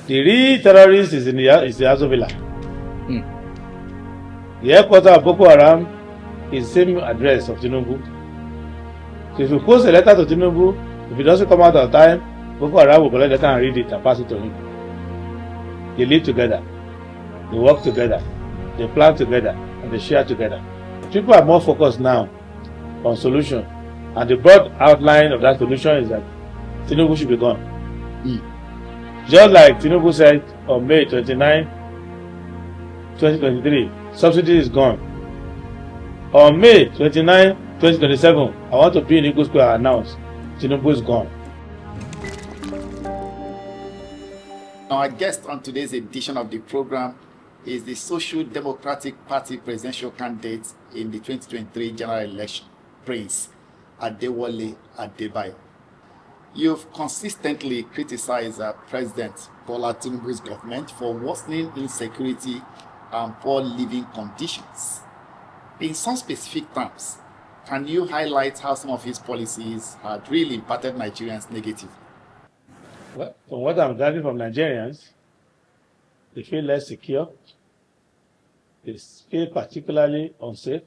The real terrorist is in the Aso Villa. The headquarters of Boko Haram is the same address of Tinubu. So if you post a letter to Tinubu, if it doesn't come out on time, Boko Haram will collect the letter and read it and pass it to him. They live together, they work together, they plan together, and they share together. People are more focused now on solution, and the broad outline of that solution is that Tinubu should be gone. Just like Tinubu said on May 29, 2023, subsidy is gone. On May 29, 2027, I want to be in Eagle Square announced Tinubu is gone. Our guest on today's edition of the program is the Social Democratic Party presidential candidate in the 2023 general election, Prince Adewole Adebayo. You've consistently criticized President Bola Tinubu's government for worsening insecurity and poor living conditions. In some specific terms, can you highlight how some of his policies had really impacted Nigerians negatively? Well, from what I'm gathering from Nigerians, they feel less secure, they feel particularly unsafe,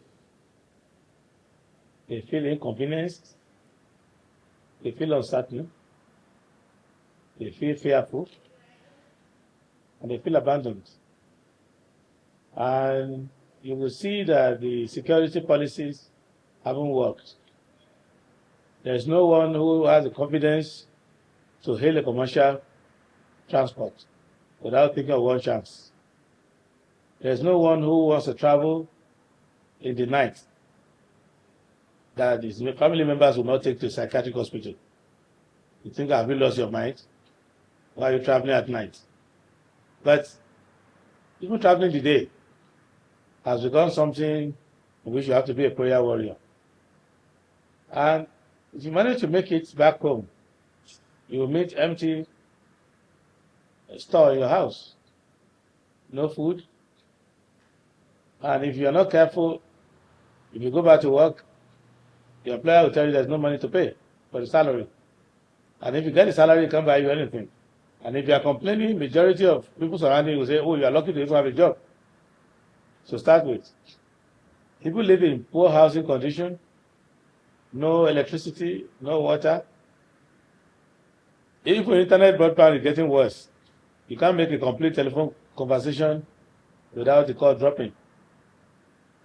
they feel inconvenienced, they feel uncertain, they feel fearful, and they feel abandoned. And you will see that the security policies haven't worked. There's no one who has the confidence to hail a commercial transport without thinking of one chance. There's no one who wants to travel in the night that his family members will not take to a psychiatric hospital. You think, have you lost your mind? Why are you traveling at night? But even traveling the day has become something in which you have to be a prayer warrior. And if you manage to make it back home, you will meet empty store in your house, no food. And if you are not careful, if you go back to work, your employer will tell you there's no money to pay for the salary. And if you get the salary, it can't buy you anything. And if you are complaining, majority of people surrounding you will say, oh, you are lucky to even have a job. So start with. People live in poor housing condition, no electricity, no water. Even internet broadband is getting worse. You can't make a complete telephone conversation without the call dropping.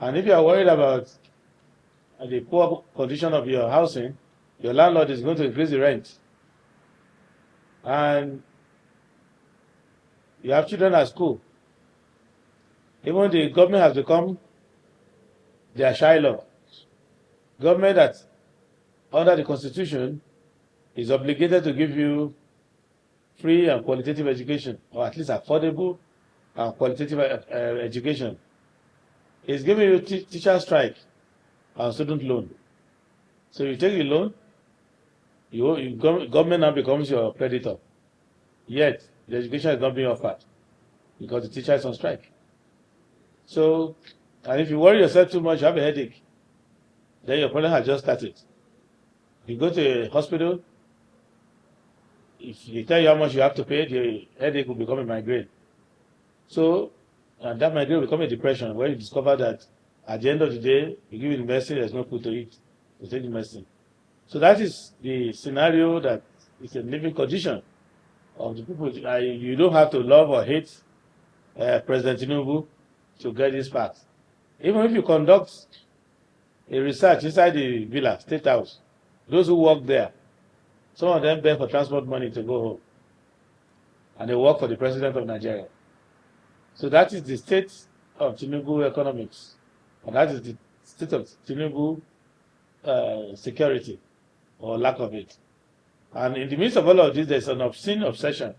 And if you are worried about the poor condition of your housing, your landlord is going to increase the rent. And you have children at school. Even the government has become their Shiloh. Government that, under the Constitution, is obligated to give you free and qualitative education, or at least affordable and qualitative education. It's giving you teacher strike and student loan. So you take the loan, government now becomes your creditor. Yet, the education is not being offered because the teacher is on strike. So, and if you worry yourself too much, you have a headache, then your problem has just started. You go to a hospital, if they tell you how much you have to pay, the headache will become a migraine. So, and that migraine will become a depression, where you discover that at the end of the day, you give you the medicine, there's no food to eat, to take the medicine. So that is the scenario that is a living condition of the people. You don't have to love or hate President Tinubu to get this facts. Even if you conduct a research inside the villa, State House, those who work there, some of them beg for transport money to go home. And they work for the president of Nigeria. So that is the state of Tinubu economics. And that is the state of Tinubu security, or lack of it. And in the midst of all of this, there's an obscene obsession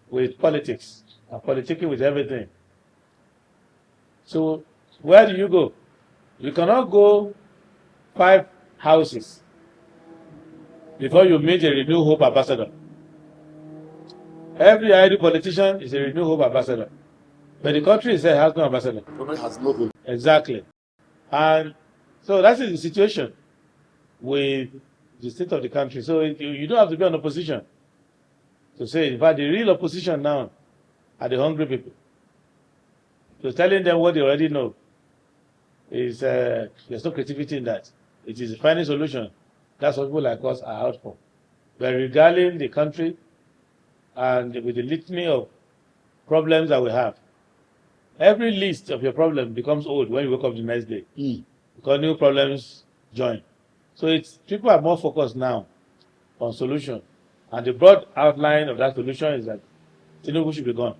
with politics and politicking with everything. So where do you go? You cannot go 5 houses before you meet a Renew Hope ambassador. Every ideal politician is a Renew Hope ambassador. But the country itself has no ambassador. It has no hope. Exactly. And so that is the situation with the state of the country. So you don't have to be an opposition to say, in fact, the real opposition now are the hungry people. So telling them what they already know is there's no creativity in that. It is a final solution. That's what people like us are out for. We're regaling the country and with the litany of problems that we have. Every list of your problem becomes old when you wake up the next day because new problems join. So people are more focused now on solution. And the broad outline of that solution is that Tinubu should be gone.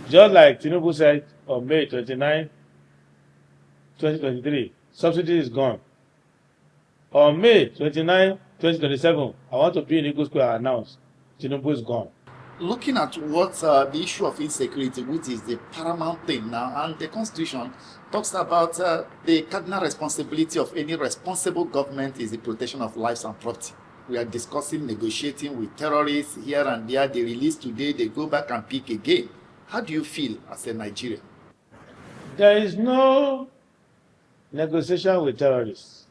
Just like Tinubu said on May 29, 2023, subsidy is gone. On May 29, 2027, I want to be in Eagle Square announced Tinubu is gone. Looking at what the issue of insecurity, which is the paramount thing now, and the Constitution talks about the cardinal responsibility of any responsible government is the protection of lives and property. We are discussing negotiating with terrorists here and there. They release today, they go back and pick again. How do you feel as a Nigerian? There is no negotiation with terrorists.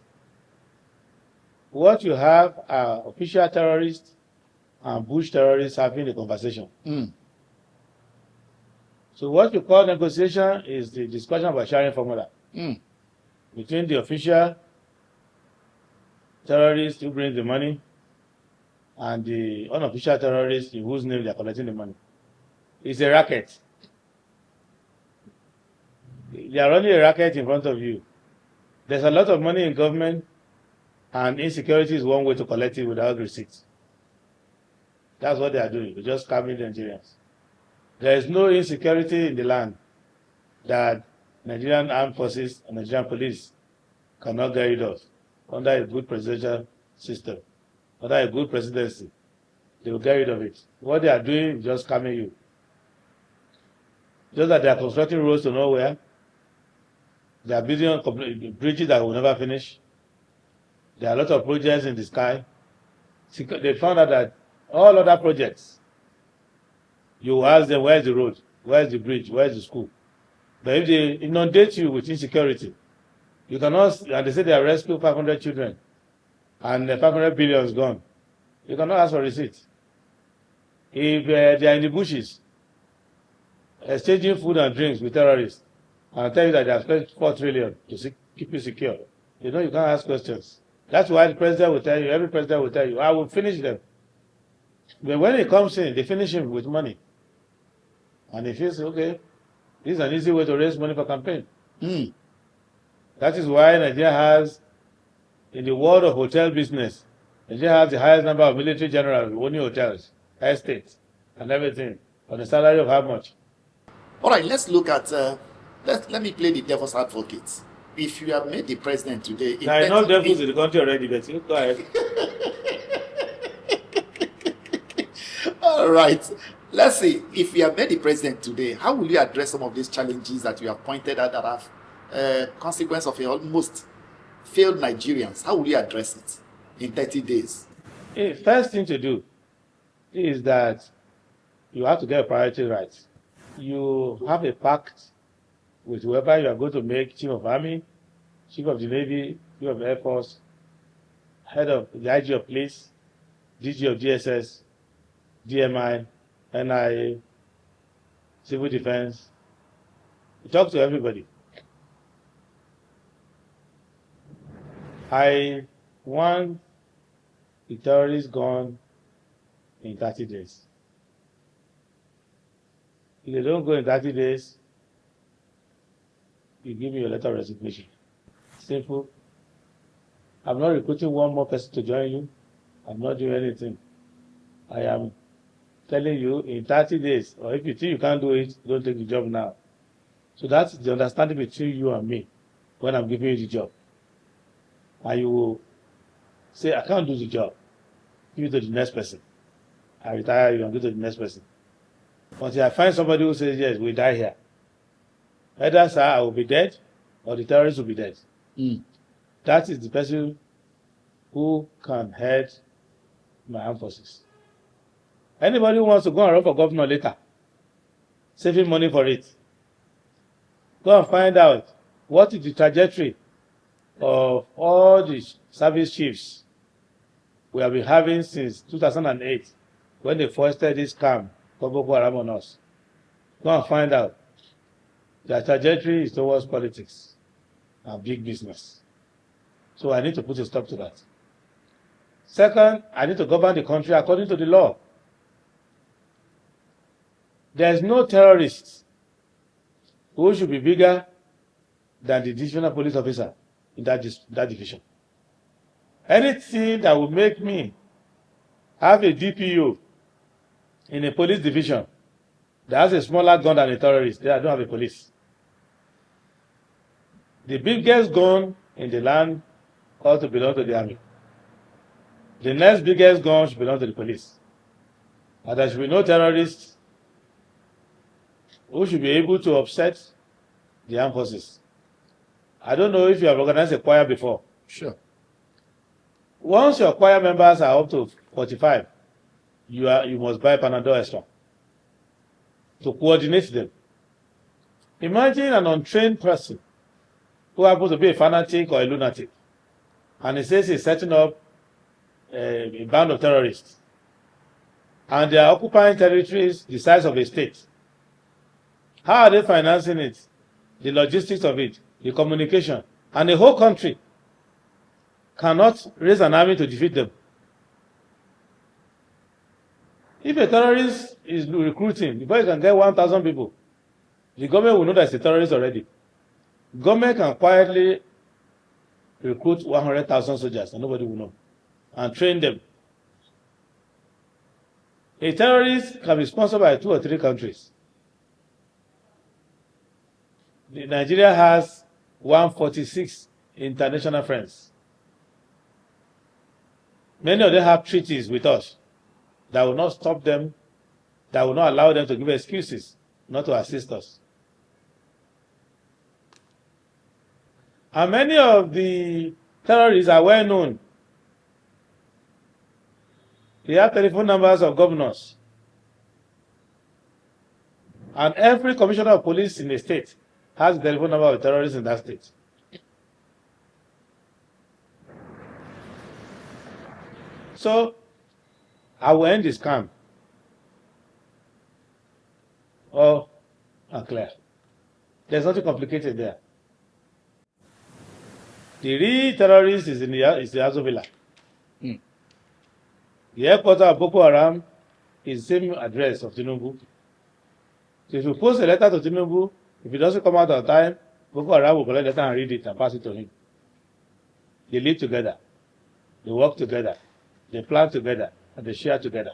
What you have are official terrorists and bush terrorists having a conversation. So what you call negotiation is the discussion about sharing formula between the official terrorists who bring the money and the unofficial terrorists in whose name they are collecting the money. It's a racket. They are running a racket in front of you. There's a lot of money in government, and insecurity is one way to collect it without receipts. That's what they are doing. They're just scamming the Nigerians. There is no insecurity in the land that Nigerian armed forces and Nigerian police cannot get rid of under a good presidential system, under a good presidency. They will get rid of it. What they are doing is just scamming you. Just that they are constructing roads to nowhere. They are building on bridges that will never finish. There are a lot of projects in the sky. They found out that all other projects, you ask them, where's the road? Where's the bridge? Where's the school? But if they inundate you with insecurity, you cannot, and they say they have rescued 500 children, and 500 billion is gone. You cannot ask for receipts. If they are in the bushes, exchanging food and drinks with terrorists, and I tell you that they have spent 4 trillion to keep you secure, you can't ask questions. That's why the president will tell you, every president will tell you, I will finish them. But when he comes in, they finish him with money. And he feels, okay, this is an easy way to raise money for campaign. That is why Nigeria has, in the world of hotel business, Nigeria has the highest number of military generals owning hotels, estates, and everything, on a salary of how much? All right, let's look at, let me play the devil's advocate. If you have made the president today... There are enough devils in the country already, but you go ahead. All right. Let's see, if you have made the president today, how will you address some of these challenges that you have pointed out that have consequence of almost failed Nigerians? How will you address it in 30 days? The first thing to do is that you have to get a priority right. You have a pact with whoever you are going to make Chief of Army, Chief of the Navy, Chief of Air Force, Head of the IG of Police, DG of DSS, DMI, NIA, Civil Defense. You talk to everybody. I want the terrorists gone in 30 days. If they don't go in 30 days, you give me your letter of resignation. Simple. I'm not recruiting one more person to join you. I'm not doing anything. I am telling you in 30 days, or if you think you can't do it, don't take the job now. So that's the understanding between you and me when I'm giving you the job. And you will say, I can't do the job. Give it to the next person. I retire you and give it to the next person. Until I find somebody who says, yes, we die here. Either, sir, I will be dead, or the terrorists will be dead. That is the person who can head my armed forces. Anybody who wants to go and run for governor later, saving money for it, go and find out what is the trajectory of all the service chiefs we have been having since 2008, when they foisted this scam for Boko Haram on us. Go and find out. Their trajectory is towards politics and big business. So I need to put a stop to that. Second, I need to govern the country according to the law. There is no terrorist who should be bigger than the divisional police officer in that division. Anything that would make me have a DPO in a police division that has a smaller gun than a terrorist, then I don't have a police. The biggest gun in the land ought to belong to the army. The next biggest gun should belong to the police. And there should be no terrorists who should be able to upset the armed forces. I don't know if you have organized a choir before. Sure. Once your choir members are up to 45, you must buy Panadol extra to coordinate them. Imagine an untrained person who happens to be a fanatic or a lunatic, and he says he's setting up a band of terrorists, and they are occupying territories the size of a state. How are they financing it? The logistics of it, the communication, and the whole country cannot raise an army to defeat them. If a terrorist is recruiting, before you can get 1,000 people, the government will know that it's a terrorist already. Government can quietly recruit 100,000 soldiers and nobody will know, and train them. A terrorist can be sponsored by 2 or 3 countries. Nigeria has 146 international friends. Many of them have treaties with us that will not stop them, that will not allow them to give excuses not to assist us. And many of the terrorists are well known. They have telephone numbers of governors. And every commissioner of police in the state has the telephone number of terrorists in that state. So, I will end this scam. Oh, clear. There's nothing complicated there. The real terrorist is the Azo Villa. The headquarters of Boko Haram is the same address of Tinubu. So if you post a letter to Tinubu, if it doesn't come out on time, Boko Haram will collect the letter and read it and pass it to him. They live together. They work together. They plan together. And they share together.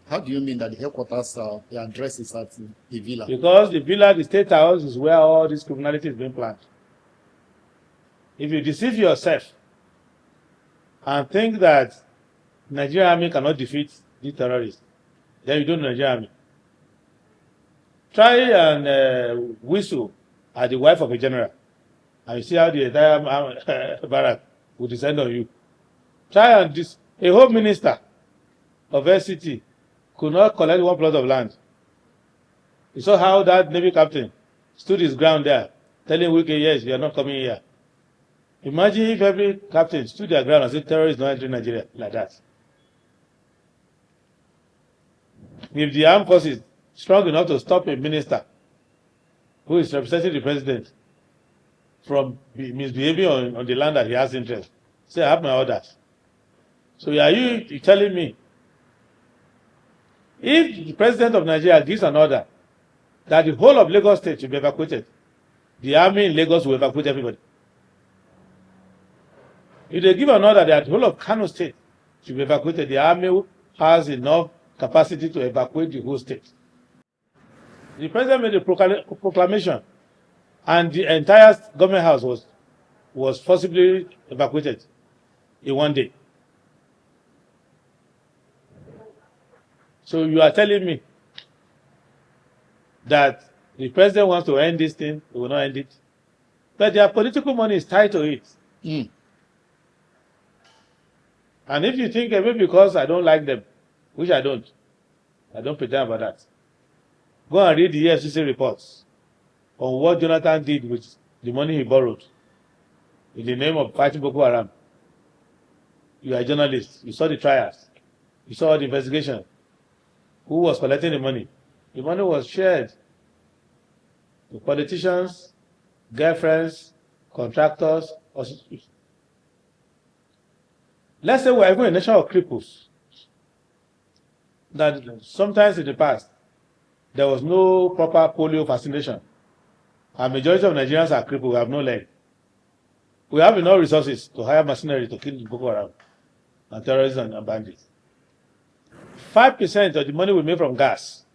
How do you mean that the headquarters, the address is at the villa? Because the villa, the state house, is where all this criminality is being planned. If you deceive yourself and think that Nigerian army cannot defeat the terrorists, then you don't know Nigerian army. Try and whistle at the wife of a general, and you see how the entire barrack will descend on you. Try and a home minister of FCT could not collect 1 plot of land. You saw how that Navy captain stood his ground there, telling Wike, yes, you are not coming here. Imagine if every captain stood their ground and said terrorists not entering Nigeria like that. If the armed forces strong enough to stop a minister who is representing the president from misbehaving on the land that he has interest, say, I have my orders. So are you telling me, if the president of Nigeria gives an order that the whole of Lagos State should be evacuated, the army in Lagos will evacuate everybody? If they give an order that the whole of Kano State should be evacuated, the army has enough capacity to evacuate the whole state. The president made a proclamation, and the entire government house was forcibly evacuated in 1 day. So you are telling me that the president wants to end this thing, he will not end it. But their political money is tied to it. And if you think maybe because I don't like them, which I don't pretend about that. Go and read the EFCC reports on what Jonathan did with the money he borrowed in the name of fighting Boko Haram. You are a journalist. You saw the trials. You saw the investigation. who was collecting the money. The money was shared to politicians, girlfriends, contractors, hospitals. Let's say we're even a nation of cripples. That sometimes in the past, there was no proper polio vaccination. A majority of Nigerians are crippled, we have no leg. We have enough resources to hire mercenaries to kill Boko Haram and terrorists and bandits. 5% of the money we make from gas,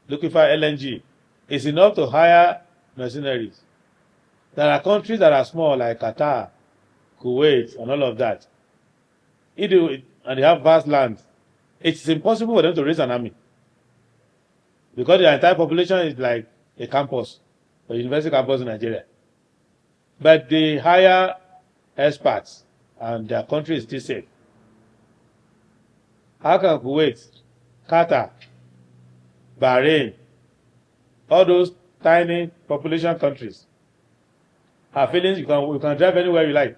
liquefied LNG, is enough to hire mercenaries. There are countries that are small, like Qatar, Kuwait, and all of that. And they have vast lands. It's impossible for them to raise an army, because their entire population is like a campus, a university campus in Nigeria. But they hire experts, and their country is still safe. How can Kuwait, Qatar, Bahrain, all those tiny population countries have feelings you can drive anywhere you like?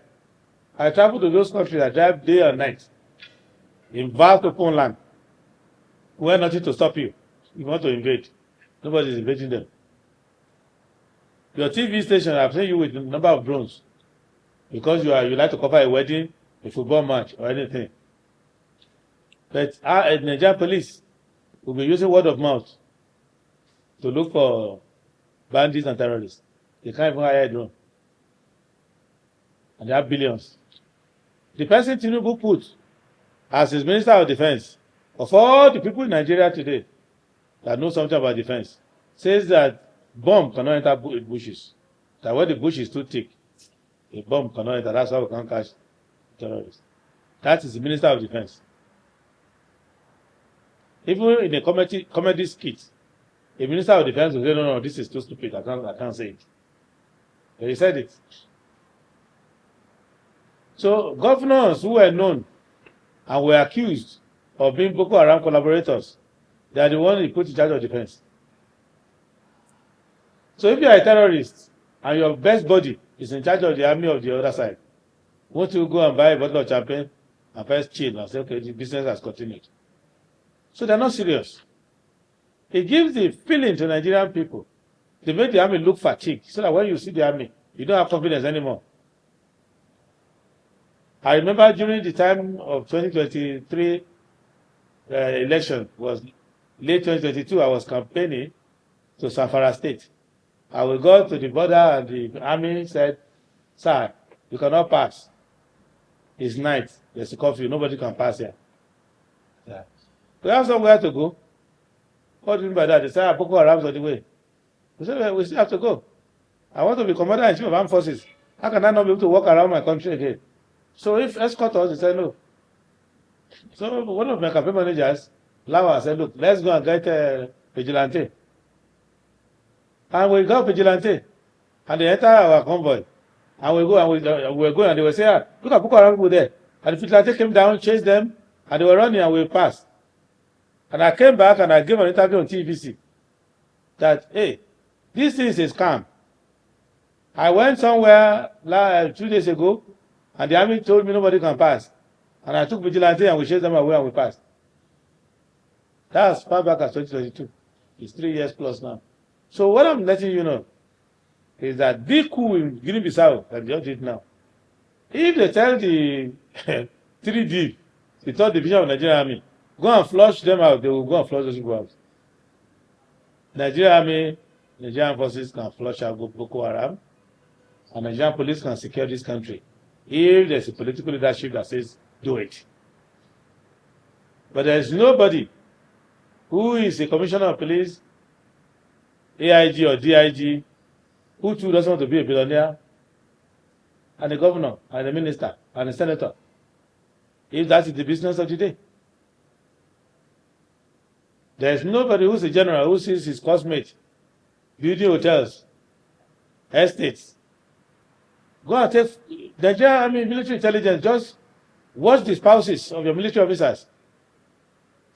I travel to those countries, I drive day and night in vast open land where nothing to stop you. If you want to invade, nobody is invading them. Your TV station, I've seen you with a number of drones because you like to cover a wedding, a football match, or anything. But our Nigerian police will be using word of mouth to look for bandits and terrorists. They can't even hire a drone. And they have billions. The person Tinubu put as his Minister of Defense, of all the people in Nigeria today that know something about defense, says that bomb cannot enter bushes. That when the bush is too thick, a bomb cannot enter. That's how we can catch terrorists. That is the Minister of Defense. Even in a comedy skit, a Minister of Defense will say, no, this is too stupid. I can't say it. But he said it. So governors who were known and were accused of being Boko Haram collaborators, they are the ones who put in charge of defense. So if you are a terrorist and your best buddy is in charge of the army of the other side, won't you go and buy a bottle of champagne and first chill and say, okay, the business has continued? So they're not serious. It gives the feeling to Nigerian people to make the army look fatigued, so that when you see the army, you don't have confidence anymore. I remember during the time of 2023 election, was late 2022, I was campaigning to Zamfara State. I will go to the border and the army said, sir, you cannot pass. It's night, there's a curfew, nobody can pass here. Yeah. We have somewhere to go. What do you mean by that? They say, Boko Haram's on the way. We said, we still have to go. I want to be Commander-in-Chief of Armed Forces. How can I not be able to walk around my country again? So if escort us, they said no. So one of my campaign managers, Lawa, said, look, let's go and get a vigilante. And we got vigilante. And they enter our convoy. And we go and we were going and they were saying, look at Boko Haram people there. And the vigilante came down, chased them, and they were running and we passed. And I came back and I gave an interview on TVC that, hey, this thing is a scam. I went somewhere 2 days ago and the army told me nobody can pass. And I took vigilante and we chased them away and we passed. That's far back as 2022. It's 3 years plus now. So what I'm letting you know is that be cool in Guinea-Bissau that they did now. If they tell the 3D, the 3rd Division of Nigerian Army, go and flush them out, they will go and flush those people out. Nigerian Army, Nigerian forces can flush out Boko Haram, and Nigerian police can secure this country if there's a political leadership that says, do it. But there's nobody who is a commissioner of police, AIG or DIG, who too doesn't want to be a billionaire, and a governor, and a minister, and a senator, if that is the business of the day. There's nobody who's a general who sees his cosmate building hotels, estates. Go and take Nigerian military intelligence, just watch the spouses of your military officers.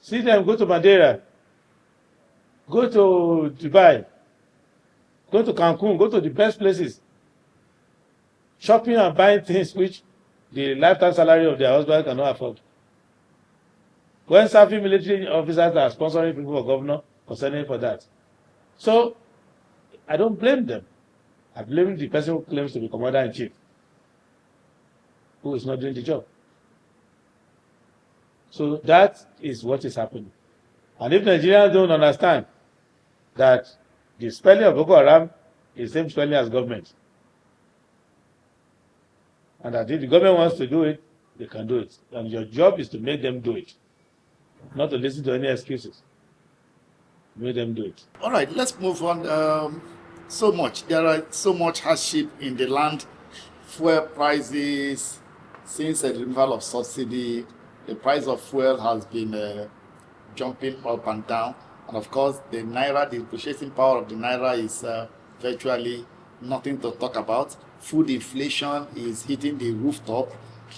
See them go to Madeira, go to Dubai, go to Cancun, go to the best places, shopping and buying things which the lifetime salary of their husband cannot afford. when serving military officers are sponsoring people for governor, concerning for that. So I don't blame them. I blame the person who claims to be commander-in-chief, who is not doing the job. So that is what is happening. And if Nigerians don't understand that the spelling of Boko Haram is the same spelling as government, and that if the government wants to do it, they can do it. And your job is to make them do it, not to listen to any excuses. Make them do it. All right, let's move on. There are so much hardship in the land. Fuel prices, since the removal of subsidy, the price of fuel has been jumping up and down. And of course, the naira, the purchasing power of the naira is virtually nothing to talk about. Food inflation is hitting the rooftop,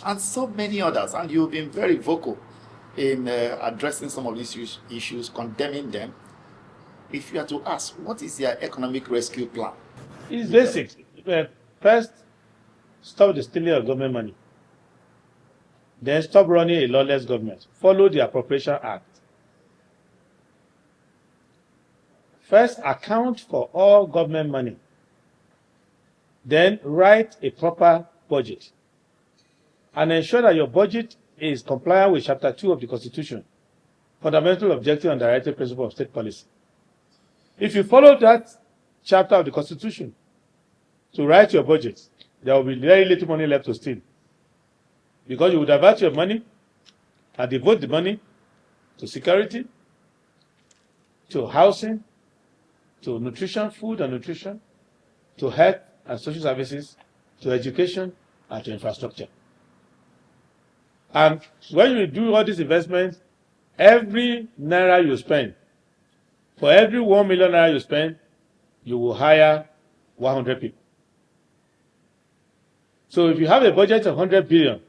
and so many others. And you've been very vocal in addressing some of these issues, condemning them. If you are to ask, what is your economic rescue plan? It's basic. First, stop the stealing of government money. Then stop running a lawless government. Follow the Appropriation Act. First, account for all government money. Then write a proper budget. And ensure that your budget is compliant with Chapter 2 of the Constitution, Fundamental Objective and Directive Principle of State Policy. If you follow that chapter of the Constitution to write your budget, there will be very little money left to steal. Because you would divert your money and devote the money to security, to housing, to nutrition, food and nutrition, to health and social services, to education, and to infrastructure. And when you do all these investments, every naira you spend, for every 1 million naira you spend, you will hire 100 people. So if you have a budget of 100 billion,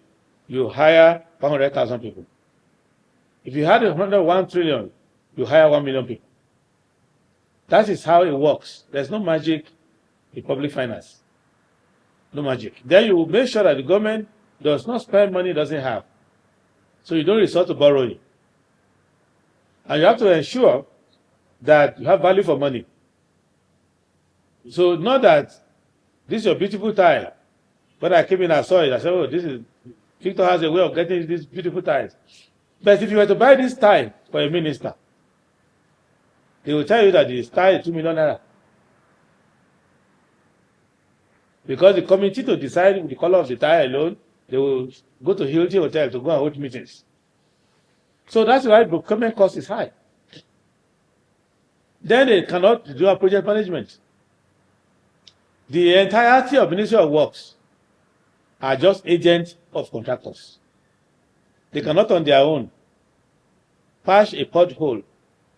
you hire 100,000 people. If you had 101 trillion, you hire 1 million people. That is how it works. There's no magic in public finance. No magic. Then you will make sure that the government does not spend money it doesn't have. So you don't resort to borrowing. And you have to ensure that you have value for money. So not that this is your beautiful tie. When I came in, I saw it. I said, oh, Victor has a way of getting these beautiful ties. But if you were to buy this tie for a minister, they will tell you that this tie is 2 million naira. Because the committee to decide the color of the tie alone, they will go to Hilton Hotel to go and hold meetings. So that's why procurement cost is high. Then they cannot do a project management. The entirety of Ministry of Works are just agents of contractors. They cannot on their own patch a pothole.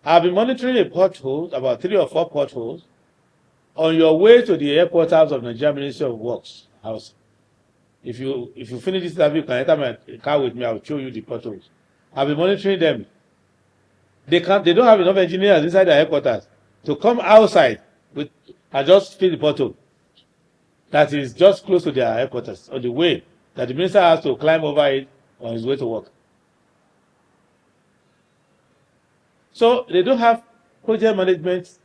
I've been monitoring a pothole, about 3 or 4 potholes, on your way to the headquarters of Nigeria Ministry of Works house. If you finish this interview, you can enter my car with me. I'll show you the potholes. I've been monitoring them. They don't have enough engineers inside their headquarters to come outside and just fill the pothole that is just close to their headquarters, on the way that the minister has to climb over it on his way to work. So they don't have project management.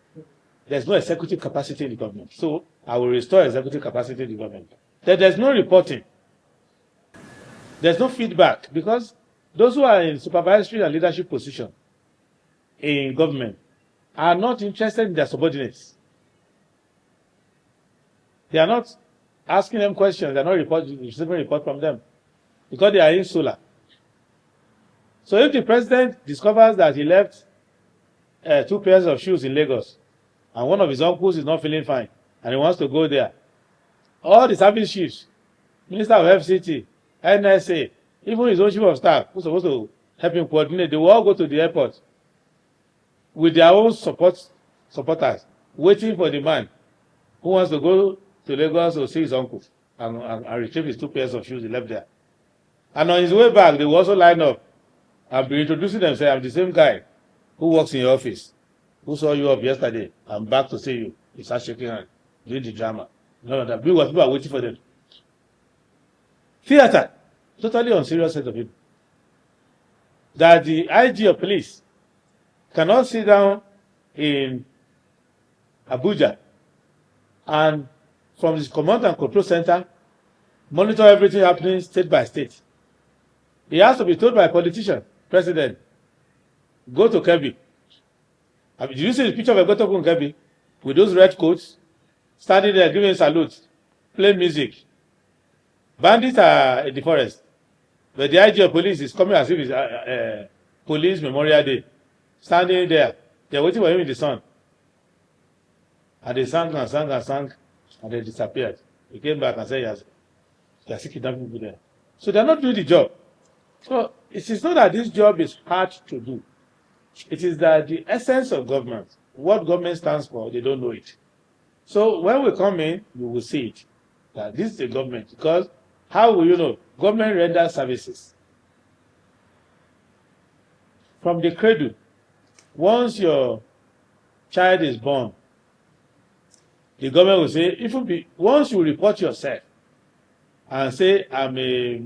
There's no executive capacity in the government. So I will restore executive capacity in the government. There's no reporting. There's no feedback, because those who are in supervisory and leadership position in government are not interested in their subordinates. They are not asking them questions. They are not receiving report from them because they are insular. So if the president discovers that he left 2 pairs of shoes in Lagos and one of his uncles is not feeling fine and he wants to go there, all the service chiefs, Minister of FCT, NSA, even his own chief of staff, who's supposed to help him coordinate, they will all go to the airport with their own supporters, waiting for the man who wants to go to Lagos to see his uncle and retrieve his 2 pairs of shoes he left there. And on his way back, they will also line up and be introducing themselves. I'm the same guy who works in your office, who saw you up yesterday. I'm back to see you. He starts shaking hands, doing the drama. None of that. People are waiting for them. Theater, totally unserious set of people. that the IG of police cannot sit down in Abuja and from his command and control center monitor everything happening state by state. He has to be told by a politician, president, go to Kebbi. Did you see the picture of Egotokun in Kebbi with those red coats, standing there giving salute, playing music? Bandits are in the forest, but the IG of police is coming as if it's police Memorial Day, standing there. They're waiting for him in the sun. And they sang and sang and sang, and they disappeared. He came back and said, yes, they are still kidnapping people there. So they're not doing the job. So it is not that this job is hard to do. It is that the essence of government, what government stands for, they don't know it. So when we come in, you will see it, that this is the government. Because how will you know? Government renders services. From the cradle, once your child is born, the government will say, once you report yourself and say, I'm a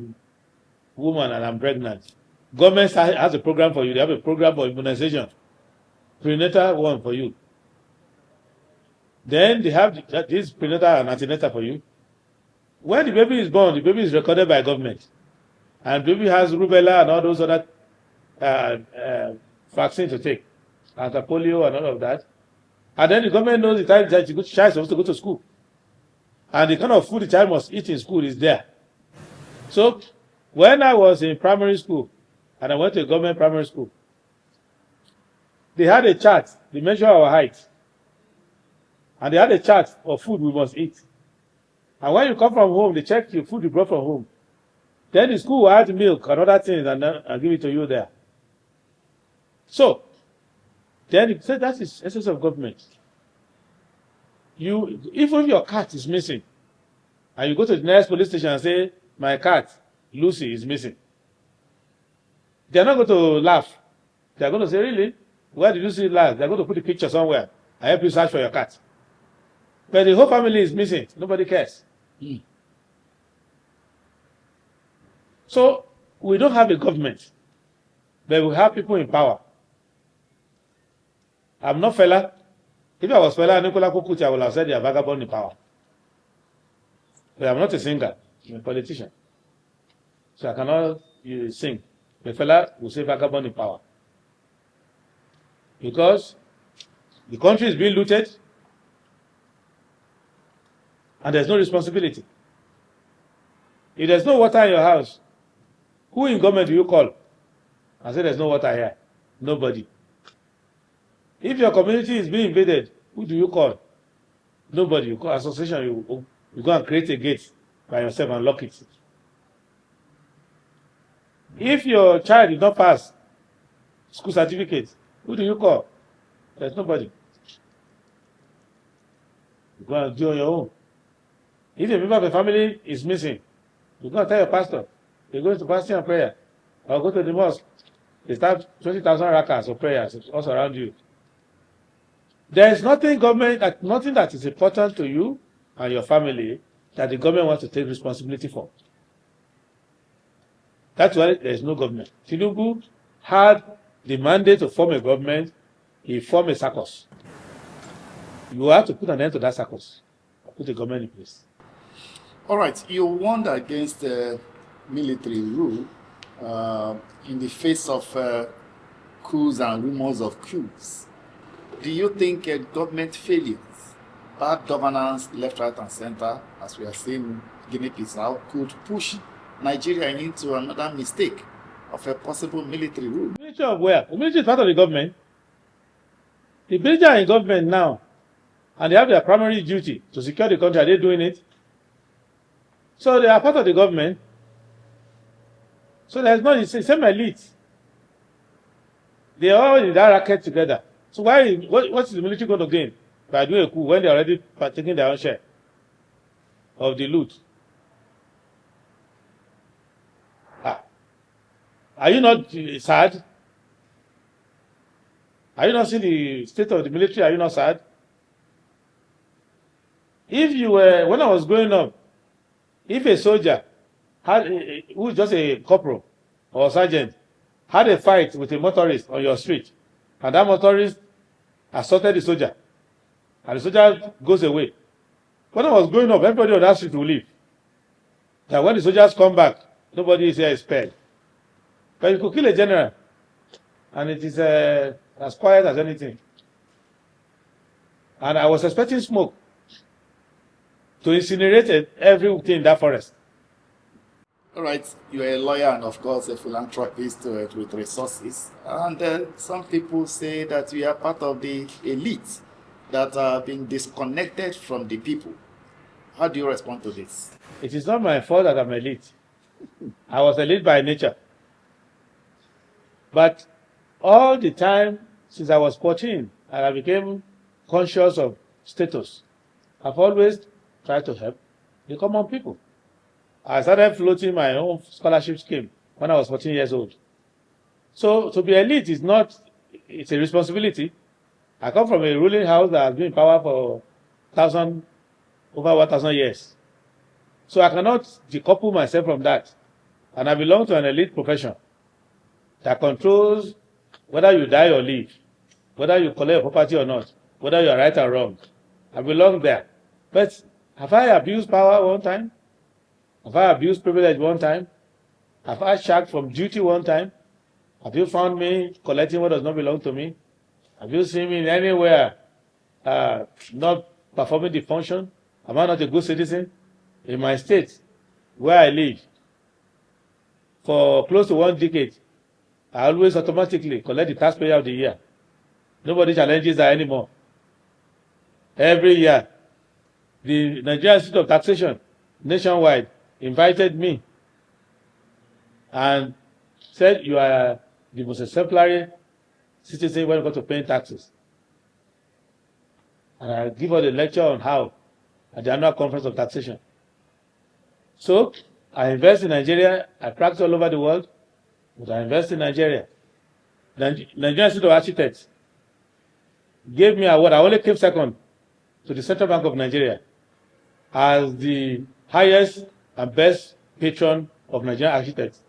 woman and I'm pregnant, government has a program for you. They have a program for immunization, prenatal one for you. Then they have this prenatal and antenatal for you. When the baby is born, the baby is recorded by government. And the baby has rubella and all those other vaccines to take, anti-polio and all of that. And then the government knows the time that the child is supposed to go to school. And the kind of food the child must eat in school is there. So when I was in primary school, and I went to a government primary school, they had a chart, they measure our height. And they had a chart of food we must eat. And when you come from home, they check your food you brought from home. Then the school will add milk and other things and give it to you there. So, then you say that is essence of government. Even if your cat is missing, and you go to the nearest police station and say, my cat, Lucy, is missing, they're not going to laugh. They're going to say, really? Where did you see it last? They're going to put the picture somewhere. I help you search for your cat. But the whole family is missing. Nobody cares. So, we don't have a government, but we have people in power. I'm not Fela. If I was Fela, Nicola Kukuti, I would have said they are vagabond in power. But I'm not a singer. I'm a politician. So I cannot sing. But Fela will say vagabond in power. Because the country is being looted and there's no responsibility. If there's no water in your house, who in government do you call? I say there's no water here. Nobody. If your community is being invaded, who do you call? Nobody. You call association, you go and create a gate by yourself and lock it. If your child did not pass school certificate, who do you call? There's nobody. You go and do on your own. If a member of the family is missing, you go and tell your pastor. You go to fasting and prayer. Or go to the mosque. They start 20,000 rakas of prayers also around you. There is nothing that is important to you and your family that the government wants to take responsibility for. That's why there is no government. Tinubu had the mandate to form a government. He formed a circus. You have to put an end to that circus. Put a government in place. All right. You warned against military rule in the face of coups and rumors of coups. Do you think government failures, bad governance, left, right, and center, as we are seeing Guinea-Bissau, could push Nigeria into another mistake of a possible military rule? Military of where? The military is part of the government. The military are in government now, and they have their primary duty to secure the country. Are they doing it? So they are part of the government. So there's no, it's the same elite. They are all in that racket together. So what is the military going to gain by doing a coup when they're already taking their own share of the loot? Are you not sad? Are you not seeing the state of the military? Are you not sad? If you were, when I was growing up, if a soldier who is just a corporal or sergeant had a fight with a motorist on your street, and that motorist assaulted the soldier, and the soldier goes away. When I was growing up, everybody on that street will leave. That when the soldiers come back, nobody is here is spared. But you could kill a general, and it is as quiet as anything. And I was expecting smoke to incinerate everything in that forest. All right, you're a lawyer and, of course, a philanthropist with resources. And some people say that you are part of the elite that are being disconnected from the people. How do you respond to this? It is not my fault that I'm elite. I was elite by nature. But all the time since I was 14 and I became conscious of status, I've always tried to help the common people. I started floating my own scholarship scheme when I was 14 years old. So to be elite is not, it's a responsibility. I come from a ruling house that has been in power for over 1,000 years. So I cannot decouple myself from that. And I belong to an elite profession that controls whether you die or live, whether you collect property or not, whether you are right or wrong. I belong there. But have I abused power one time? Have I abused privilege one time? Have I shagged from duty one time? Have you found me collecting what does not belong to me? Have you seen me anywhere not performing the function? Am I not a good citizen? In my state, where I live, for close to 1 decade, I always automatically collect the taxpayer of the year. Nobody challenges that anymore. Every year, the Nigerian Institute of Taxation nationwide invited me and said, you are the most exemplary citizen when it comes to paying taxes. And I give her the lecture on how at the annual conference of taxation. So I invest in Nigeria. I practice all over the world, but I invest in Nigeria. The Nigerian Institute of Architects gave me an award. I only came second to the Central Bank of Nigeria as the highest and best patron of Nigerian architects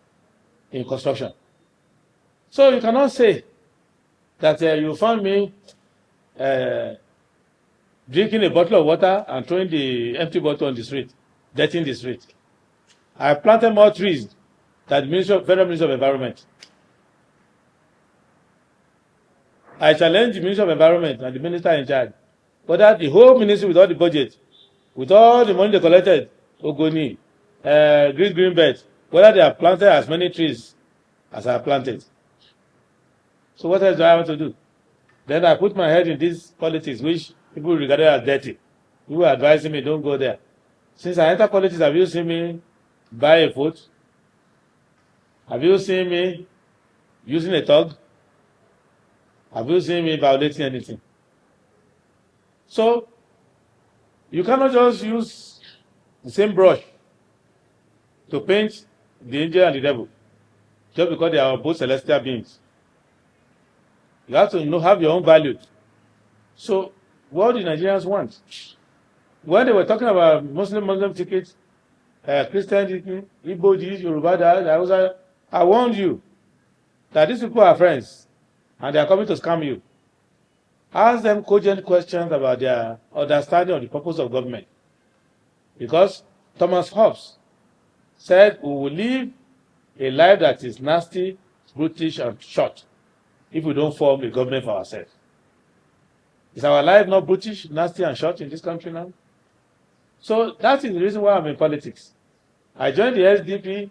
in construction. So you cannot say that you found me drinking a bottle of water and throwing the empty bottle on the street, dirtying the street. I planted more trees than the Federal Ministry of Environment. I challenged the Ministry of Environment and the minister in charge, whether the whole ministry with all the budget, with all the money they collected, Ogoni, green belt, whether they have planted as many trees as I have planted. So what else do I want to do? Then I put my head in this politics, which people regarded as dirty. People were advising me, don't go there. Since I entered politics, have you seen me buy a vote? Have you seen me using a thug? Have you seen me violating anything? So, you cannot just use the same brush to paint the angel and the devil, just because they are both celestial beings. You have to have your own value. So, what do Nigerians want? When they were talking about Muslim tickets, Christian tickets, Igbo Jews, Yoruba, I warned you that these people are friends and they are coming to scam you. Ask them cogent questions about their understanding of the purpose of government. Because Thomas Hobbes said we will live a life that is nasty, brutish, and short if we don't form a government for ourselves. Is our life not brutish, nasty, and short in this country now? So that is the reason why I'm in politics. I joined the SDP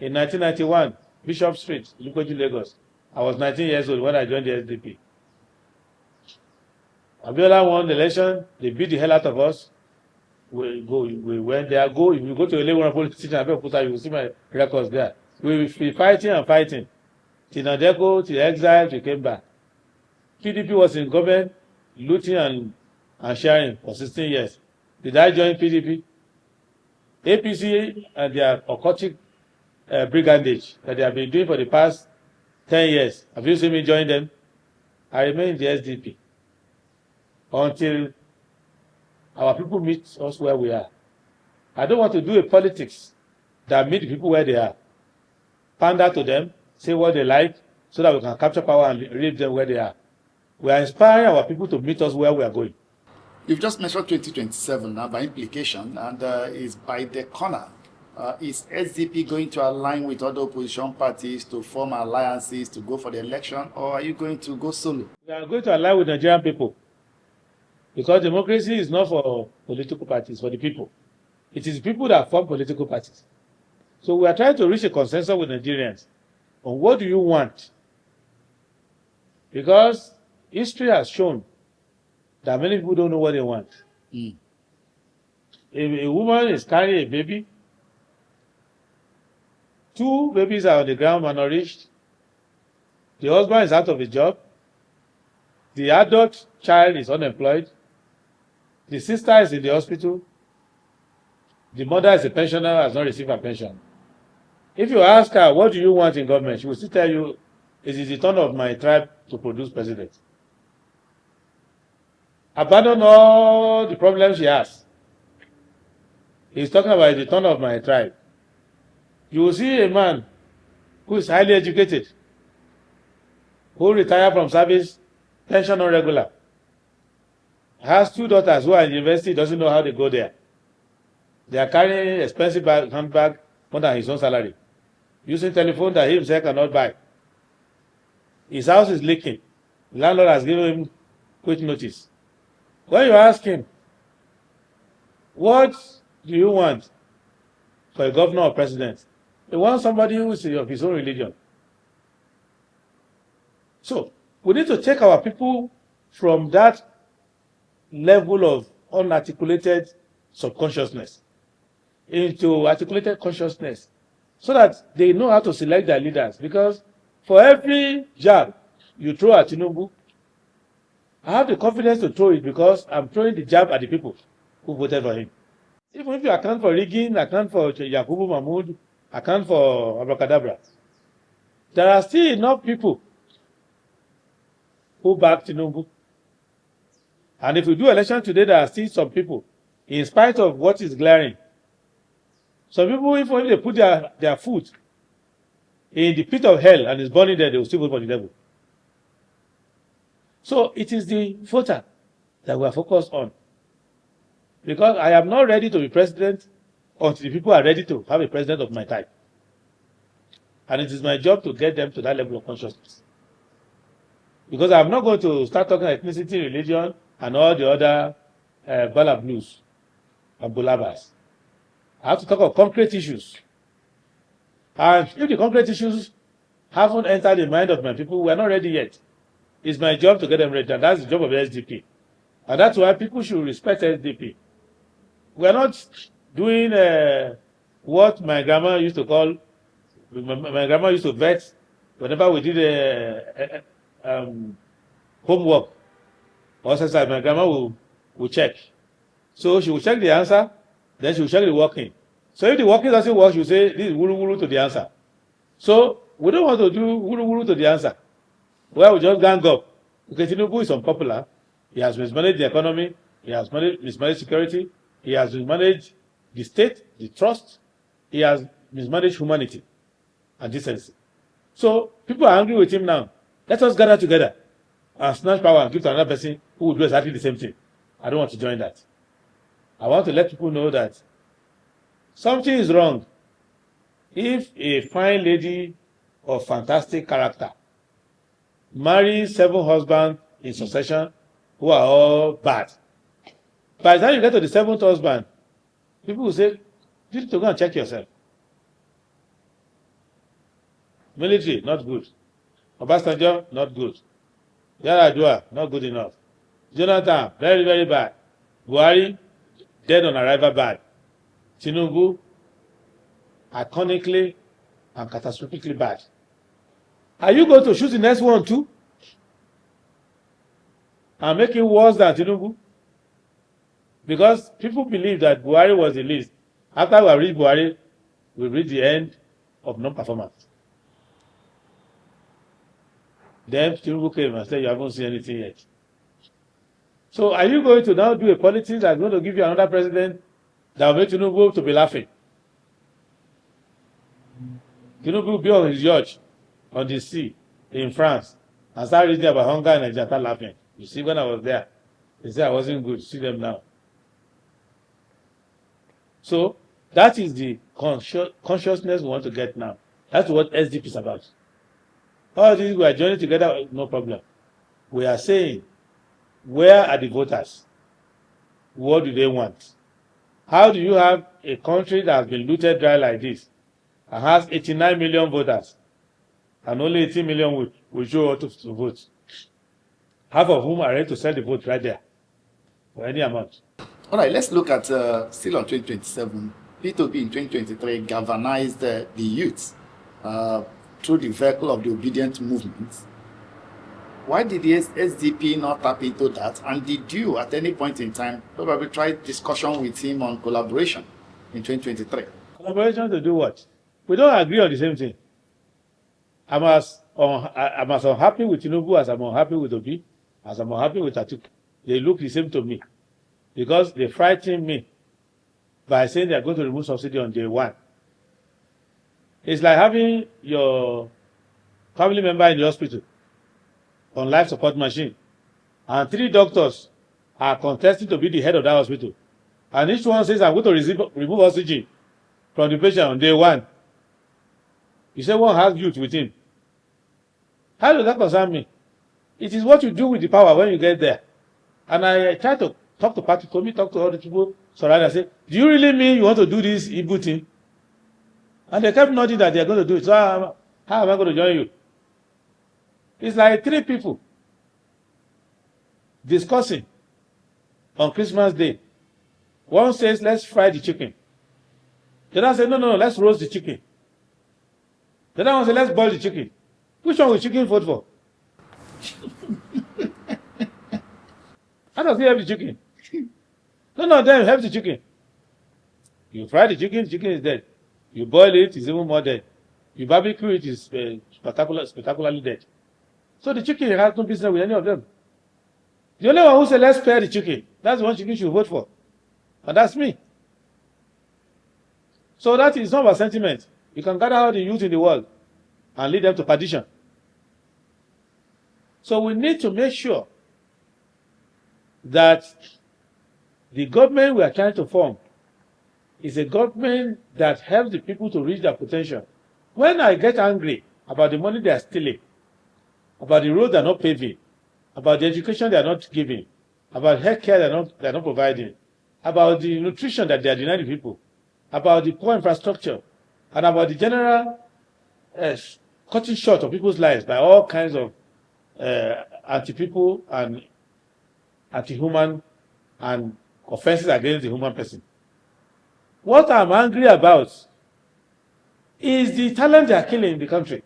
in 1991, Bishop Street, Lukoju, Lagos. I was 19 years old when I joined the SDP. Abiola won the election. They beat the hell out of us. We went there. If you go to a level police station, you will see my records there. We will be fighting and fighting. Till Nadeko, till exile, we came back. PDP was in government, looting and sharing for 16 years. Did I join PDP? APC and their occultic brigandage that they have been doing for the past 10 years. Have you seen me join them? I remain in the SDP until our people meet us where we are. I don't want to do a politics that meet the people where they are, pander to them, say what they like, so that we can capture power and leave them where they are. We are inspiring our people to meet us where we are going. You've just mentioned 2027 now by implication, and is by the corner. Is SDP going to align with other opposition parties to form alliances to go for the election, or are you going to go solo? We are going to align with Nigerian people, because democracy is not for political parties, for the people. It is people that form political parties. So we are trying to reach a consensus with Nigerians on what do you want. Because history has shown that many people don't know what they want. If a woman is carrying a baby, 2 babies are on the ground malnourished, the husband is out of a job, the adult child is unemployed, the sister is in the hospital, the mother is a pensioner, has not received her pension. If you ask her, what do you want in government, she will still tell you, it is the turn of my tribe to produce president. Abandon all the problems she has. He's talking about the turn of my tribe. You will see a man who is highly educated, who retired from service, pension on regular, has 2 daughters who are in university, doesn't know how they go there. They are carrying expensive handbag more than his own salary, using telephone that he himself cannot buy. His house is leaking. The landlord has given him quick notice. When you ask him, what do you want for a governor or president? He wants somebody who is of his own religion. So we need to take our people from that level of unarticulated subconsciousness into articulated consciousness, so that they know how to select their leaders. Because for every jab you throw at Tinubu, I have the confidence to throw it because I'm throwing the jab at the people who voted for him. Even if you account for rigging, account for Yakubu Mahmoud, account for Abracadabra, there are still enough people who back Tinubu. And if we do election today, there are still some people, in spite of what is glaring, some people, if only they put their foot in the pit of hell and is burning there, they will still vote for the devil. So it is the voter that we are focused on. Because I am not ready to be president until the people are ready to have a president of my type. And it is my job to get them to that level of consciousness. Because I'm not going to start talking ethnicity, religion, and all the other bala blues and bulabas. I have to talk of concrete issues. And if the concrete issues haven't entered the mind of my people, we are not ready yet. It's my job to get them ready, and that's the job of the SDP. And that's why people should respect SDP. We are not doing what my grandma used to call, my grandma used to vet whenever we did homework or exercise. My grandma will check. So she will check the answer, then she will check the working. So if the working doesn't work, she will say, this is wuru-wuru to the answer. So we don't want to do wuru-wuru to the answer. Well, we just gang up. Because Tinubu is unpopular. He has mismanaged the economy. He has mismanaged security. He has mismanaged the state, the trust. He has mismanaged humanity and decency. So people are angry with him now. Let us gather together and snatch power and give to another person who will do exactly the same thing. I don't want to join that. I want to let people know that something is wrong if a fine lady of fantastic character marries 7 husbands in succession who are all bad. By the time you get to the 7th husband, people will say, you need to go and check yourself. Military, not good. Obasanjo, not good. Yaradua, not good enough. Jonathan, very, very bad. Buhari, dead on arrival bad. Tinubu, iconically and catastrophically bad. Are you going to choose the next one too? And make it worse than Tinubu? Because people believe that Buhari was the least. After we have reached Buhari, we reach the end of non-performance. Then Tinubu came and said, you haven't seen anything yet. So are you going to now do a politics that's going to give you another president that will make Tinubu to be laughing? Tinubu will be on his yacht on the sea in France and start reading about hunger in Nigeria, start laughing. You see, when I was there, they said I wasn't good. See them now. So that is the consciousness we want to get now. That's what SDP is about. All these we are joining together, no problem. We are saying, where are the voters? What do they want? How do you have a country that has been looted dry like this and has 89 million voters and only 18 million will show up to vote? Half of whom are ready to sell the vote right there for any amount. All right, let's look at still on 2027. P2P in 2023 galvanized the youth through the vehicle of the obedient movement. Why did the SDP not tap into that? And did you, at any point in time, probably try discussion with him on collaboration in 2023? Collaboration to do what? We don't agree on the same thing. I'm as unhappy with Tinubu as I'm unhappy with Obi, as I'm unhappy with Atiku. They look the same to me because they frighten me by saying they're going to remove subsidy on day one. It's like having your family member in the hospital on life support machine, and 3 doctors are contesting to be the head of that hospital, and each one says, I'm going to remove oxygen from the patient on day one. You say one has youth with him. How does that concern me? It is what you do with the power when you get there. And I try to talk to party, talk to all the people surrounding. I say, do you really mean you want to do this Igbo thing? And they kept nodding that they are going to do it. So how am I going to join you? It's like 3 people discussing on Christmas Day. One says, let's fry the chicken. The other says, no, let's roast the chicken. The other one says, let's boil the chicken. Which one will chicken vote for? How does he have the chicken? None of them have the chicken. You fry the chicken is dead. You boil it, it's even more dead. You barbecue it, it's spectacularly dead. So the chicken has no business with any of them. The only one who said, let's spare the chicken, that's the one chicken should vote for. And that's me. So that is not about sentiment. You can gather all the youth in the world and lead them to perdition. So we need to make sure that the government we are trying to form is a government that helps the people to reach their potential. When I get angry about the money they are stealing, about the road they are not paving, about the education they are not giving, about health care they are not providing, about the nutrition that they are denying the people, about the poor infrastructure, and about the general cutting short of people's lives by all kinds of anti-people and anti-human and offenses against the human person. What I'm angry about is the talent they are killing in the country.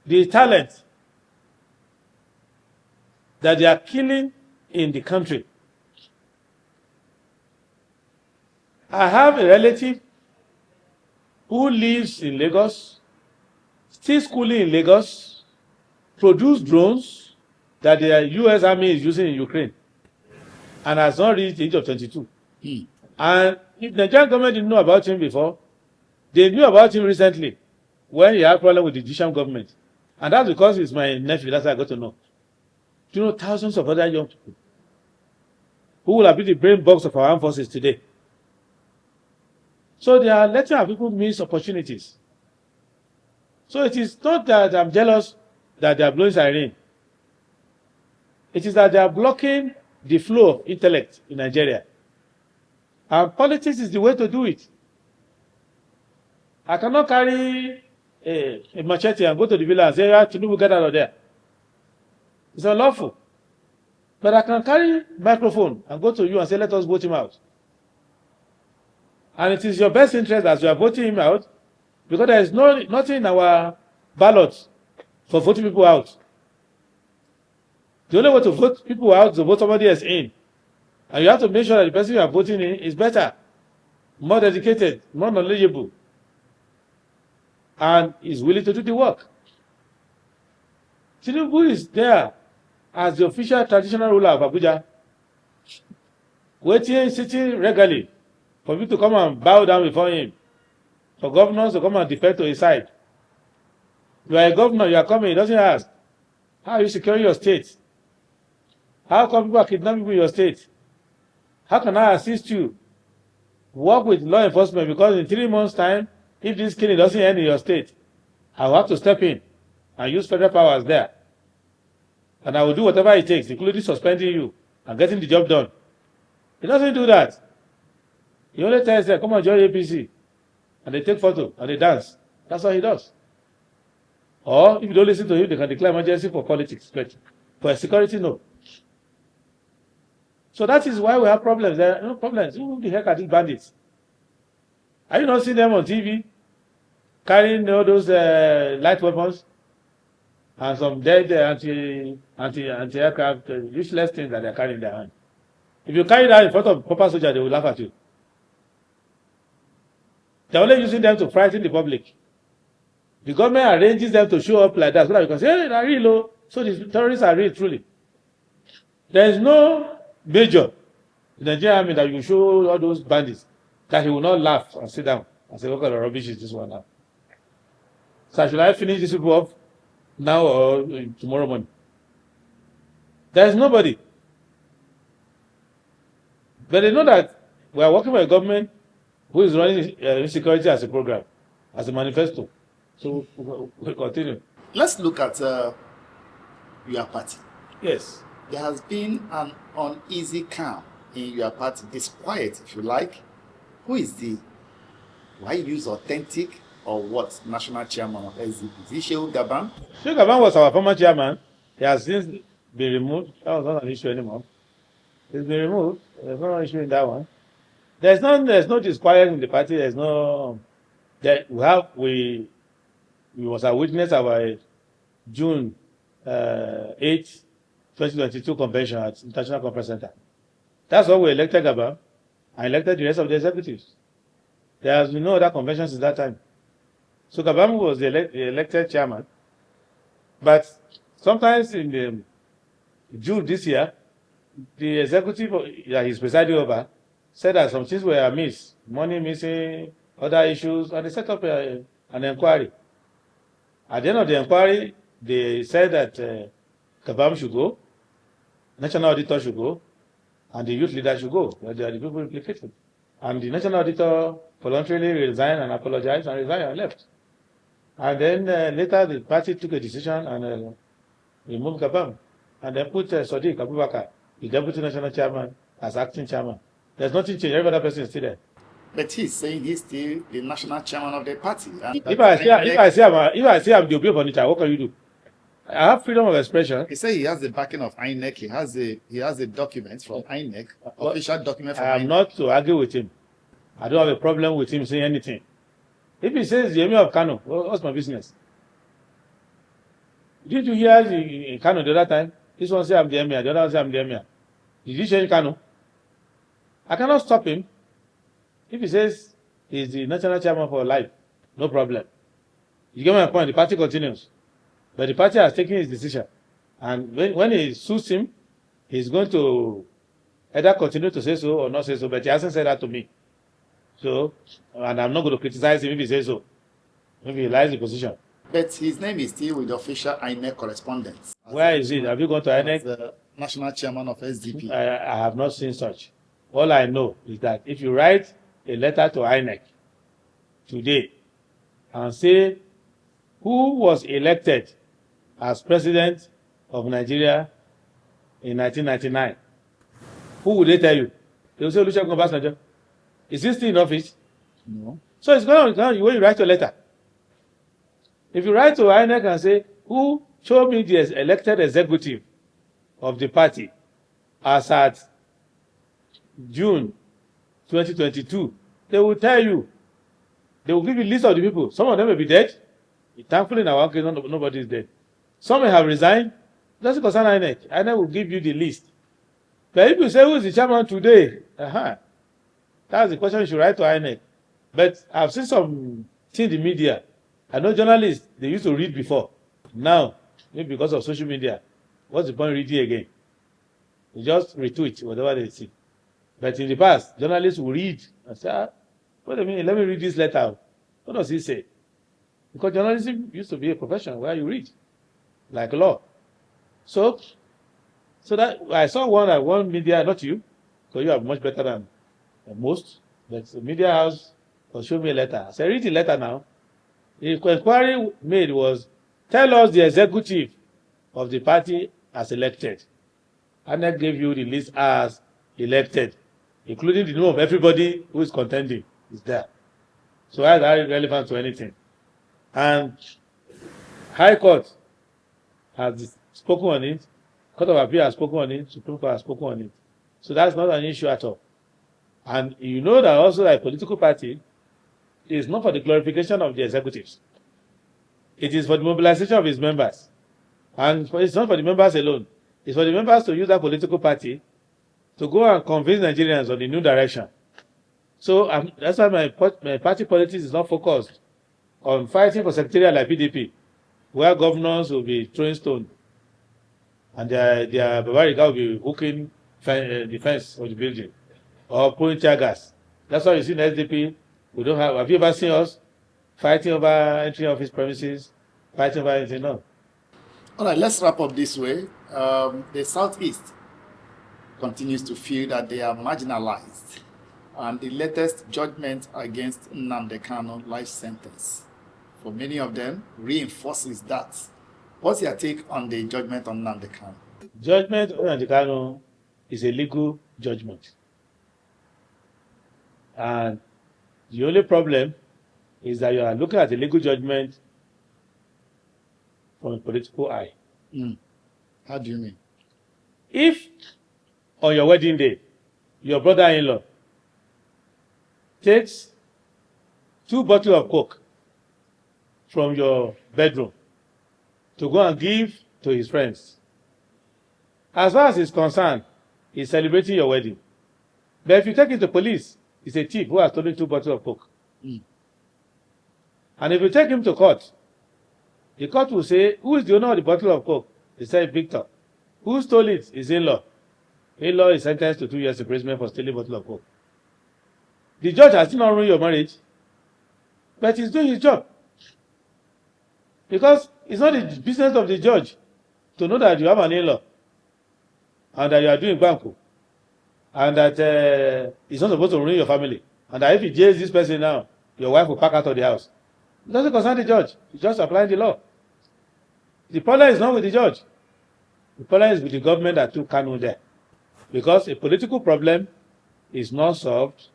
The talent that they are killing in the country. I have a relative who lives in Lagos, still schooling in Lagos, produce drones that the US Army is using in Ukraine, and has not reached the age of 22. And if the Nigerian government didn't know about him before, they knew about him recently when he had a problem with the Egyptian government. And that's because he's my nephew, that's how I got to know. Do you know thousands of other young people who will have been the brain box of our armed forces today? So they are letting our people miss opportunities. So it is not that I'm jealous that they are blowing siren. It is that they are blocking the flow of intellect in Nigeria. And politics is the way to do it. I cannot carry a machete and go to the villa and say, Tinubu, get out of there. It's unlawful. But I can carry microphone and go to you and say, let us vote him out. And it is your best interest as you are voting him out, because there is nothing in our ballot for voting people out. The only way to vote people out is to vote somebody else in. And you have to make sure that the person you are voting in is better, more dedicated, more knowledgeable, and is willing to do the work. Tinubu is there as the official traditional ruler of Abuja, waiting, sitting regularly for people to come and bow down before him, for governors to come and defect to his side. You are a governor, you are coming, he doesn't ask. How are you securing your state? How come people are kidnapping people in your state? How can I assist you? Work with law enforcement, because in 3 months' time, if this killing doesn't end in your state, I will have to step in and use federal powers there. And I will do whatever it takes, including suspending you and getting the job done. He doesn't do that. He only tells them, come on, join APC. And they take photo and they dance. That's what he does. Or if you don't listen to him, they can declare emergency for politics. But for security, no. So that is why we have problems. There are no problems. Who the heck are these bandits? Are you not seeing them on TV carrying all those light weapons and some dead anti-aircraft useless things that they are carrying in their hand? If you carry that in front of proper soldiers, they will laugh at you. They're only using them to frighten the public. The government arranges them to show up like that so that you can say, hey, they're real low. So the terrorists are real, truly. There is no major in the Nigerian army that you show all those bandits that he will not laugh and sit down and say, what kind of rubbish is this one now? So should I finish this people off now or tomorrow morning? There is nobody. But they know that we are working with a government who is running insecurity as a program, as a manifesto. So we'll continue. Let's look at your party. Yes. There has been an uneasy calm in your party, disquiet, if you like. Who is the, why use authentic or what, national chairman of SDP? Is it Shehu Gaban? Shehu Gaban was our former chairman. He has since been removed. That was not an issue anymore. He's been removed. There's no issue in that one. There's no disquiet in the party. There's no. We was a witness of our June 8th, 2022 convention at International Conference Center. That's why we elected Gaban and elected the rest of the executives. There has been no other convention since that time. So Gaban was the elected chairman. But sometimes in the June this year, the executive that he's presiding over said that some things were amiss, money missing, other issues, and they set up an inquiry. At the end of the inquiry, they said that Gaban should go, National Auditor should go, and the youth leader should go. They are the people implicated. And the National Auditor voluntarily resigned and apologized and resigned and left. And then later the party took a decision and removed Gaban. And then put Sadiq Abubakar, the Deputy National Chairman, as acting chairman. There's nothing changed. Every other person is still there. But he's saying he's still the national chairman of the party. If I say I'm the Obi Bonita, what can you do? I have freedom of expression. He said he has the backing of INEC. He has the documents from INEC, official document from INEC. I am not to argue with him. I don't have a problem with him saying anything. If he says the Emir of Kanu, what's my business? Did you hear in Kanu the other time? This one say I'm the Emir, the other one say I'm the Emir. Did he change Kanu? I cannot stop him. If he says he's the national chairman for life, no problem. You get my point, the party continues. But the party has taken his decision. And when it suits him, he's going to either continue to say so or not say so, but he hasn't said that to me. So, and I'm not going to criticize him if he says so. Maybe he lies in position. But his name is still with the official INEC correspondence. Where is it? Have you gone to INEC? The national chairman of SDP. I have not seen such. All I know is that if you write a letter to INEC today and say who was elected as president of Nigeria in 1999, who would they tell you? They will say Olusegun Obasanjo. Is he still in office? No. So it's going on when you write your letter. If you write to INEC and say, who showed me the elected executive of the party as at June 2022, they will tell you. They will give you a list of the people. Some of them may be dead. Thankfully, in our case, nobody is dead. Some may have resigned. Doesn't concern INEC. INEC will give you the list. But if you say, who is the chairman today? That's the question you should write to INEC. But I've seen some things in the media. I know journalists, they used to read before. Now, maybe because of social media, what's the point reading again? You just retweet whatever they see. But in the past, journalists will read and say, wait a minute, let me read this letter. What does he say? Because journalism used to be a profession where you read, like law. So that I saw one media, not you, because you are much better than most, but the media house was showing me a letter. I said, read the letter now. The inquiry made was, tell us the executive of the party as elected. And I gave you the list as elected, including the name of everybody who is contending is there. So why is that relevant to anything? And High Court has spoken on it, Court of Appeal has spoken on it, Supreme Court has spoken on it. So that's not an issue at all. And you know that also that a political party is not for the glorification of the executives. It is for the mobilization of its members. And it's not for the members alone. It's for the members to use that political party to go and convince Nigerians on the new direction. So that's why my party politics is not focused on fighting for secretariat like PDP, where governors will be throwing stone and their Bavarica will be hooking the fence of the building or pouring tear gas. That's why you see in SDP, we don't have you ever seen us fighting over entering office premises, fighting over anything? No. All right, let's wrap up this way. The Southeast continues to feel that they are marginalized, and the latest judgment against Nnamdi Kanu life sentence for many of them reinforces that. What's your take on the judgment on Nnamdi Kanu? Judgment on Nnamdi Kanu is a legal judgment. And the only problem is that you are looking at a legal judgment from a political eye. How do you mean? If on your wedding day, your brother-in-law takes 2 bottles of Coke from your bedroom to go and give to his friends, as far as he's concerned, he's celebrating your wedding. But if you take it to police, he's a thief who has stolen 2 bottles of Coke. And if you take him to court, the court will say, who is the owner of the bottle of Coke? They say, Victor. Who stole it? His in-law. In-law is sentenced to 2 years imprisonment for stealing a bottle of Coke. The judge has still not ruined your marriage, but he's doing his job. Because it's not the business of the judge to know that you have an in-law and that you are doing banco and that it's not supposed to ruin your family. And that if you jails this person now, your wife will pack out of the house. It doesn't concern the judge. He's just applying the law. The problem is not with the judge. The problem is with the government that took Kanu there. Because a political problem is not solved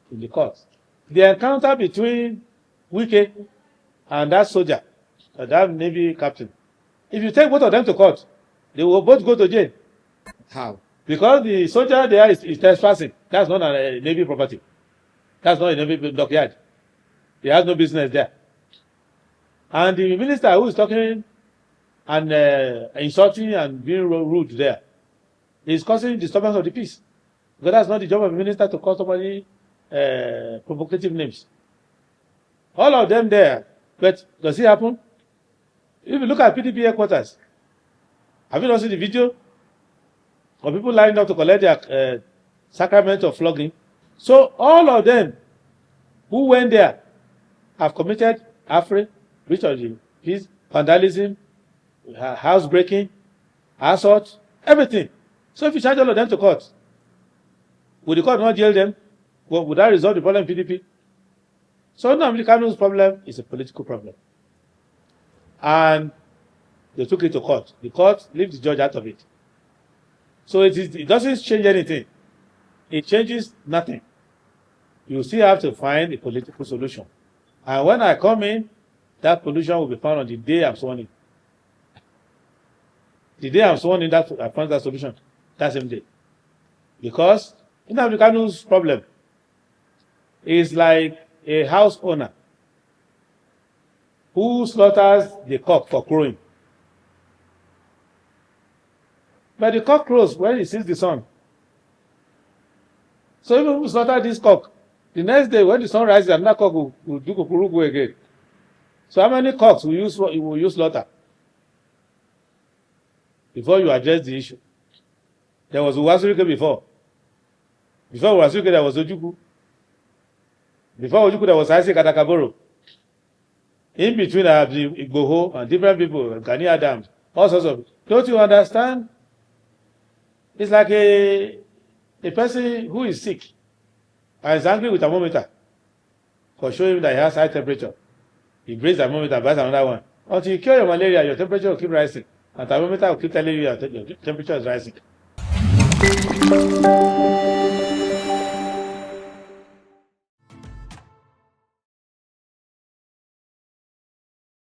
in the courts. The encounter between Wike and that soldier, that Navy captain, if you take both of them to court, they will both go to jail. How? Because the soldier there is trespassing. That's not a Navy property. That's not a Navy dockyard. He has no business there. And the minister who is talking and insulting and being rude there is causing disturbance of the peace. Because that's not the job of a minister to call somebody provocative names. All of them there. But does it happen? If you look at PDP headquarters, have you not seen the video of people lining up to collect their sacrament of flogging? So all of them who went there have committed affray, breach of the peace, vandalism, housebreaking, assault, everything. So if you charge all of them to court, would the court not jail them? Well, would that resolve the problem in PDP? So Nnamdi Kanu's problem is a political problem. And they took it to court. The court leave the judge out of it. So it doesn't change anything. It changes nothing. You still have to find a political solution. And when I come in, that solution will be found on the day I'm sworn in. The day I'm sworn in, I found that solution that same day. Because Nnamdi Kanu's problem is like a house owner who slaughters the cock for crowing. But the cock crows when he sees the sun. So even if you slaughter this cock, the next day when the sun rises, another cock will do kukuruku again. So how many cocks will you slaughter before you address the issue? There was Uwasurike before. Before Uwasurike, there was Ojuku. Before Ojuku, there was Isaac Atakaboro. In between, I have the Igboho and different people, Gani Adams, all sorts of. Don't you understand? It's like a person who is sick and is angry with a thermometer for showing him that he has high temperature. He breaks the thermometer and buys another one. Until you cure your malaria, your temperature will keep rising. And thermometer will keep telling you your temperature is rising.